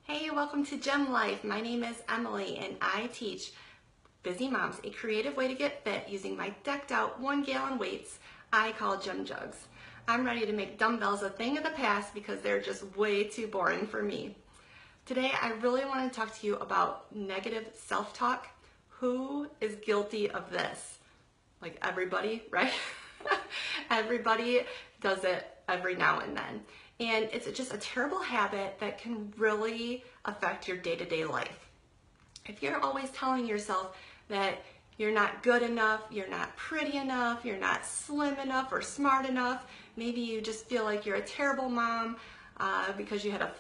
Hey, welcome to Gem Life. My name is Emily and I teach busy moms a creative way to get fit using my decked out 1-gallon weights I call Gem Jugs. I'm ready to make dumbbells a thing of the past because they're just way too boring for me. Today I really want to talk to you about negative self-talk. Who is guilty of this? Like everybody, right? Everybody does it every now and then. And it's just a terrible habit that can really affect your day-to-day life. If you're always telling yourself that you're not good enough, you're not pretty enough, you're not slim enough or smart enough, maybe you just feel like you're a terrible mom because you had a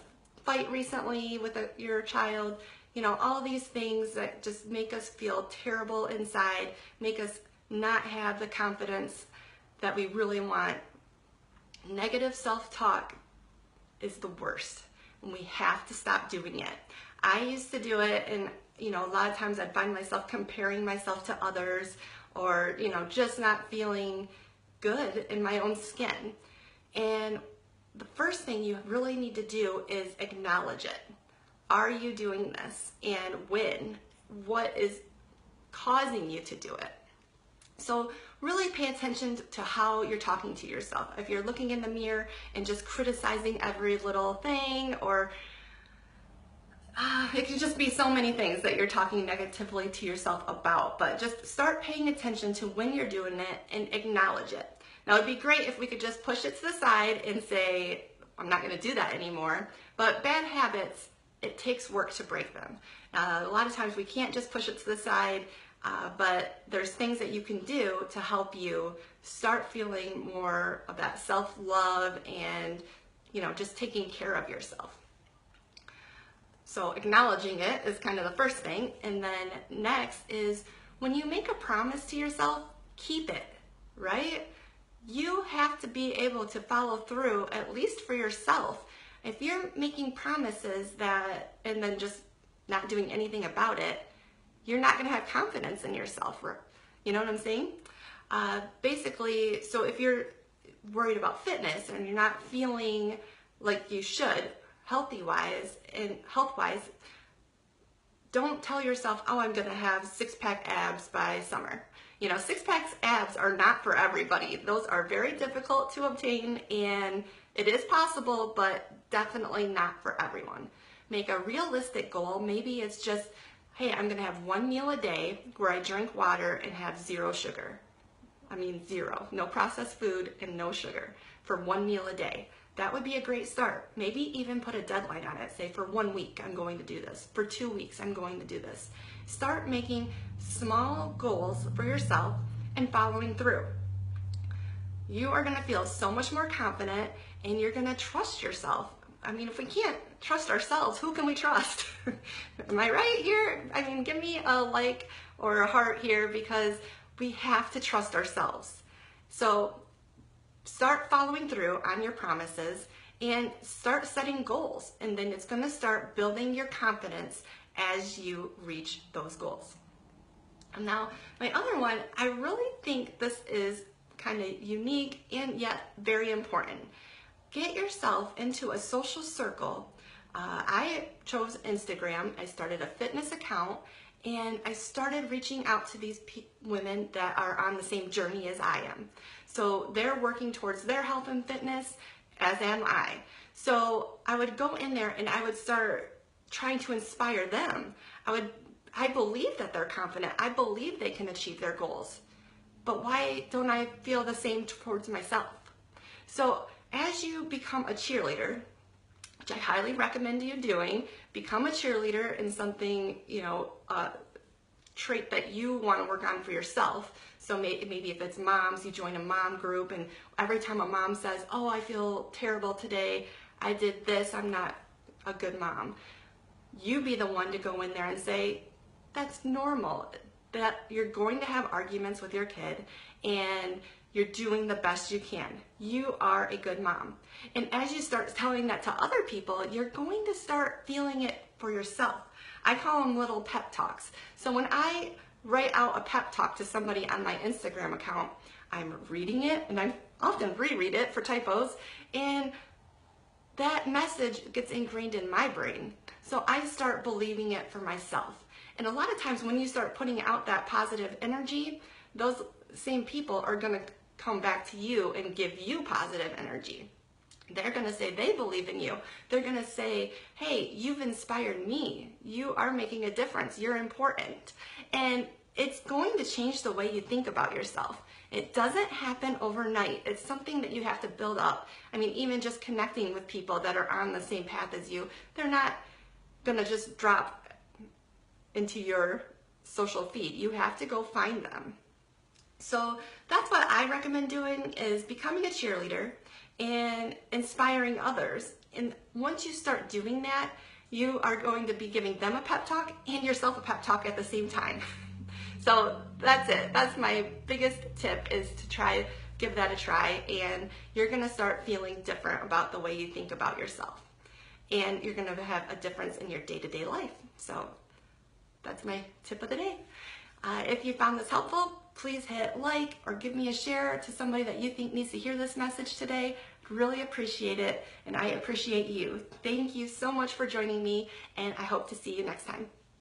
fight recently with your child, all these things that just make us feel terrible inside, make us not have the confidence that we really want. Negative self-talk is the worst, and we have to stop doing it. I used to do it, and a lot of times I'd find myself comparing myself to others, or just not feeling good in my own skin. And the first thing you really need to do is acknowledge it. Are you doing this? And when? What is causing you to do it? So really pay attention to how you're talking to yourself. If you're looking in the mirror and just criticizing every little thing, or it can just be so many things that you're talking negatively to yourself about, but just start paying attention to when you're doing it and acknowledge it. Now it'd be great if we could just push it to the side and say, I'm not gonna do that anymore, but bad habits, it takes work to break them. A lot of times we can't just push it to the side, but there's things that you can do to help you start feeling more of that self-love and, just taking care of yourself. So acknowledging it is kind of the first thing. And then next is when you make a promise to yourself, keep it, right? You have to be able to follow through, at least for yourself. If you're making promises and then just not doing anything about it, you're not going to have confidence in yourself. You know what I'm saying? Basically, so if you're worried about fitness and you're not feeling like you should, health-wise, don't tell yourself, oh, I'm going to have six-pack abs by summer. Six-pack abs are not for everybody. Those are very difficult to obtain, and it is possible, but definitely not for everyone. Make a realistic goal. Maybe it's just, hey, I'm gonna have one meal a day where I drink water and have zero sugar. I mean zero, no processed food and no sugar for one meal a day. That would be a great start. Maybe even put a deadline on it. Say for 1 week, I'm going to do this. For 2 weeks, I'm going to do this. Start making small goals for yourself and following through. You are gonna feel so much more confident and you're gonna trust yourself. I mean, if we can't trust ourselves, who can we trust? Am I right here? I mean, give me a like or a heart here, because we have to trust ourselves. So start following through on your promises and start setting goals. And then it's going to start building your confidence as you reach those goals. Now, my other one, I really think this is kind of unique and yet very important. Get yourself into a social circle. I chose Instagram. I started a fitness account, and I started reaching out to these women that are on the same journey as I am. So they're working towards their health and fitness, as am I. So I would go in there and I would start trying to inspire them. I believe that they're confident. I believe they can achieve their goals. But why don't I feel the same towards myself? So as you become a cheerleader, which I highly recommend you doing, become a cheerleader in something, a trait that you want to work on for yourself. So maybe if it's moms, you join a mom group, and every time a mom says, oh, I feel terrible today, I did this, I'm not a good mom. You be the one to go in there and say, that's normal, that you're going to have arguments with your kid, and you're doing the best you can. You are a good mom. And as you start telling that to other people, you're going to start feeling it for yourself. I call them little pep talks. So when I write out a pep talk to somebody on my Instagram account, I'm reading it, and I often reread it for typos, and that message gets ingrained in my brain. So I start believing it for myself. And a lot of times when you start putting out that positive energy, those same people are going to come back to you and give you positive energy. They're going to say they believe in you. They're going to say, hey, you've inspired me. You are making a difference. You're important. And it's going to change the way you think about yourself. It doesn't happen overnight. It's something that you have to build up. I mean, even just connecting with people that are on the same path as you, they're not going to just drop into your social feed. You have to go find them. So that's what I recommend doing, is becoming a cheerleader and inspiring others. And once you start doing that, you are going to be giving them a pep talk and yourself a pep talk at the same time. So that's it. That's my biggest tip, is to give that a try, and you're going to start feeling different about the way you think about yourself. And you're going to have a difference in your day-to-day life. So that's my tip of the day. If you found this helpful, please hit like or give me a share to somebody that you think needs to hear this message today. Really appreciate it, and I appreciate you. Thank you so much for joining me, and I hope to see you next time.